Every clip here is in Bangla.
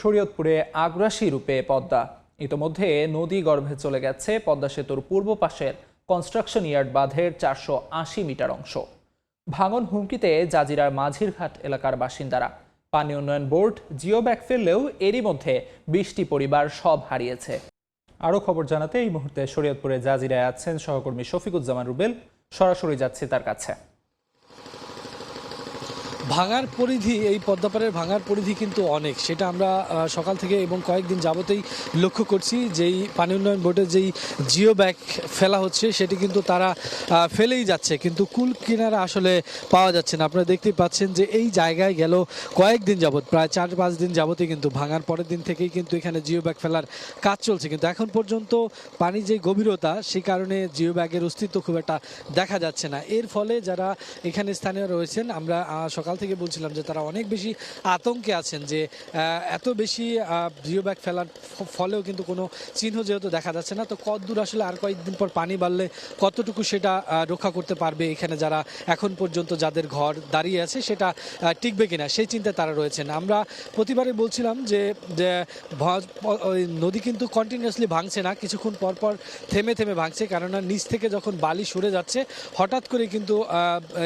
শরীয়তপুরে আগ্রাসী রূপে পদ্মা। ইতোমধ্যে নদী গর্ভে চলে গেছে পদ্মা সেতুর পূর্ব পাশের কনস্ট্রাকশন ইয়ার্ড বাঁধের 480 মিটার অংশ। ভাঙন হুমকিতে জাজিরার মাঝিরঘাট এলাকার বাসিন্দারা। পানি উন্নয়ন বোর্ড জিও ব্যাগ ফেললেও এরই মধ্যে 20টি পরিবার সব হারিয়েছে। আরও খবর জানাতে এই মুহূর্তে শরীয়তপুরে জাজিরায় আছেন সহকর্মী শফিকুজ্জামান রুবেল। সরাসরি যাচ্ছে তার কাছে। ভাঙার পরিধি, এই পদ্মাপাড়ের ভাঙার পরিধি কিন্তু অনেক, সেটা আমরা সকাল থেকে এবং কয়েকদিন যাবতেই লক্ষ্য করছি। যেই পানি উন্নয়ন বোর্ডের যেই জিও ব্যাগ ফেলা হচ্ছে সেটি কিন্তু তারা ফেলেই যাচ্ছে, কিন্তু কুল কিনারা আসলে পাওয়া যাচ্ছে না। আপনারা দেখতেই পাচ্ছেন যে এই জায়গায় গেল কয়েকদিন যাবত, প্রায় 4-5 দিন যাবতই কিন্তু ভাঙার পরের দিন থেকেই কিন্তু এখানে জিও ব্যাগ ফেলার কাজ চলছে, কিন্তু এখন পর্যন্ত পানির যে গভীরতা সেই কারণে জিও ব্যাগের অস্তিত্ব খুব একটা দেখা যাচ্ছে না। এর ফলে যারা এখানে স্থানীয় রয়েছেন, আমরা সকাল থেকে বলছিলাম যে তারা অনেক বেশি আতঙ্কে আছেন যে এত বেশি জিও ব্যাগ ফেলার ফলেও কিন্তু কোনো চিহ্ন যেহেতু দেখা যাচ্ছে না, তো কতদূর আসলে আর কয়েকদিন পর পানি বাড়লে কতটুকু সেটা রক্ষা করতে পারবে এখানে যারা এখন পর্যন্ত যাদের ঘর দাঁড়িয়ে আছে সেটা টিকবে কিনা সেই চিন্তায় তারা রয়েছেন। আমরা প্রতিবারই বলছিলাম যে নদী কিন্তু কন্টিনিউয়াসলি ভাঙছে না, কিছুক্ষণ পর পর থেমে থেমে ভাঙছে, কেননা নিচ থেকে যখন বালি সরে যাচ্ছে হঠাৎ করে কিন্তু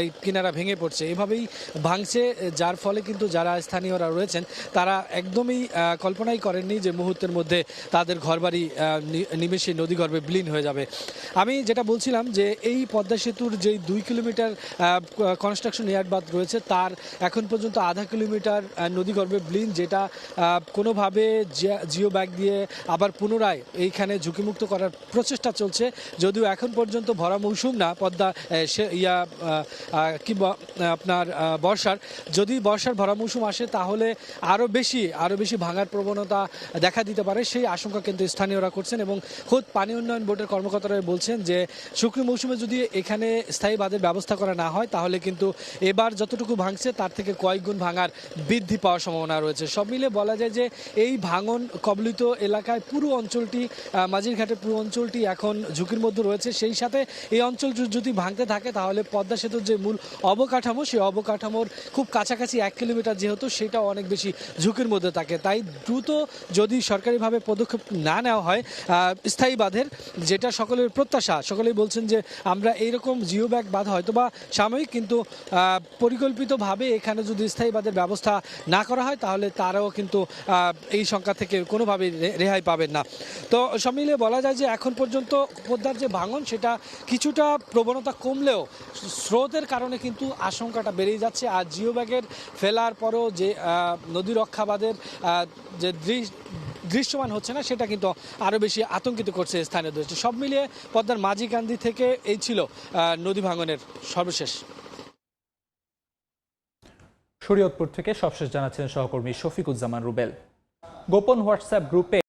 এই কিনারা ভেঙে পড়ছে, এভাবেই ভাঙছে, যার ফলে কিন্তু যারা স্থানীয়রা রয়েছেন তারা একদমই কল্পনাই করেননি যে মুহূর্তের মধ্যে তাদের ঘরবাড়ি নিমেষে নদীগর্ভে বিলীন হয়ে যাবে। আমি যেটা বলছিলাম যে এই পদ্মা সেতুর যেই 2 কিলোমিটার কনস্ট্রাকশন ইয়ার্ড বাঁধ রয়েছে তার এখন পর্যন্ত আধা কিলোমিটার নদীগর্ভে বিলীন, যেটা কোনোভাবে জিও ব্যাগ দিয়ে আবার পুনরায় এইখানে ঝুঁকিমুক্ত করার প্রচেষ্টা চলছে, যদিও এখন পর্যন্ত ভরা মৌসুম না পদ্মা কিংবা আপনার বর্ষার, যদি বর্ষার ভরা মৌসুম আসে তাহলে আরও বেশি ভাঙার প্রবণতা দেখা দিতে পারে, সেই আশঙ্কা কিন্তু স্থানীয়রা করছেন। এবং খোদ পানি উন্নয়ন বোর্ডের কর্মকর্তারা বলছেন যে শুকনো মৌসুমে যদি এখানে স্থায়ী বাঁধের ব্যবস্থা করা না হয় তাহলে কিন্তু এবার যতটুকু ভাঙছে তার থেকে কয়েক গুণ ভাঙার বৃদ্ধি পাওয়ার সম্ভাবনা রয়েছে। সব মিলে বলা যায় যে এই ভাঙন কবলিত এলাকায় পুরো অঞ্চলটি, মাঝিরঘাটের পুরো অঞ্চলটি এখন ঝুঁকির মধ্যে রয়েছে। সেই সাথে এই অঞ্চল যদি ভাঙতে থাকে তাহলে পদ্মা সেতুর যে মূল অবকাঠামো সেই অবকাঠামোর খুব কাছাকাছি 1 কিলোমিটার যেহেতু সেটাও অনেক বেশি ঝুঁকির মধ্যে থাকে। তাই দ্রুত যদি সরকারিভাবে পদক্ষেপ না নেওয়া হয় স্থায়ী বাঁধের, যেটা সকলের প্রত্যাশা, সকলেই বলছেন যে আমরা এইরকম জিও ব্যাগ বাঁধ হয়তো বা সাময়িক, কিন্তু পরিকল্পিতভাবে এখানে যদি স্থায়ী বাঁধের ব্যবস্থা না করা হয় তাহলে তারাও কিন্তু এই সংখ্যা থেকে কোনোভাবে রেহাই পাবেন না। তো সব মিলিয়ে বলা যায় যে এখন পর্যন্ত পদ্মার যে ভাঙন সেটা কিছুটা প্রবণতা কমলেও স্রোতের কারণে কিন্তু আশঙ্কাটা বেড়েই যাচ্ছে। আর জিও ব্যাগের ফেলার পরও যে নদী রক্ষাবাদের যে দৃশ্যমান হচ্ছে না সেটা কিন্তু আরও বেশি আতঙ্কিত করছে স্থানীয়দের। সব মিলিয়ে পদ্মার মাঝিকান্দি থেকে এই ছিল নদী ভাঙনের সর্বশেষ। শরীয়তপুর থেকে সবশেষ জানাচ্ছেন সহকর্মী শফিকুজ্জামান রুবেল। গোপন হোয়াটসঅ্যাপ গ্রুপে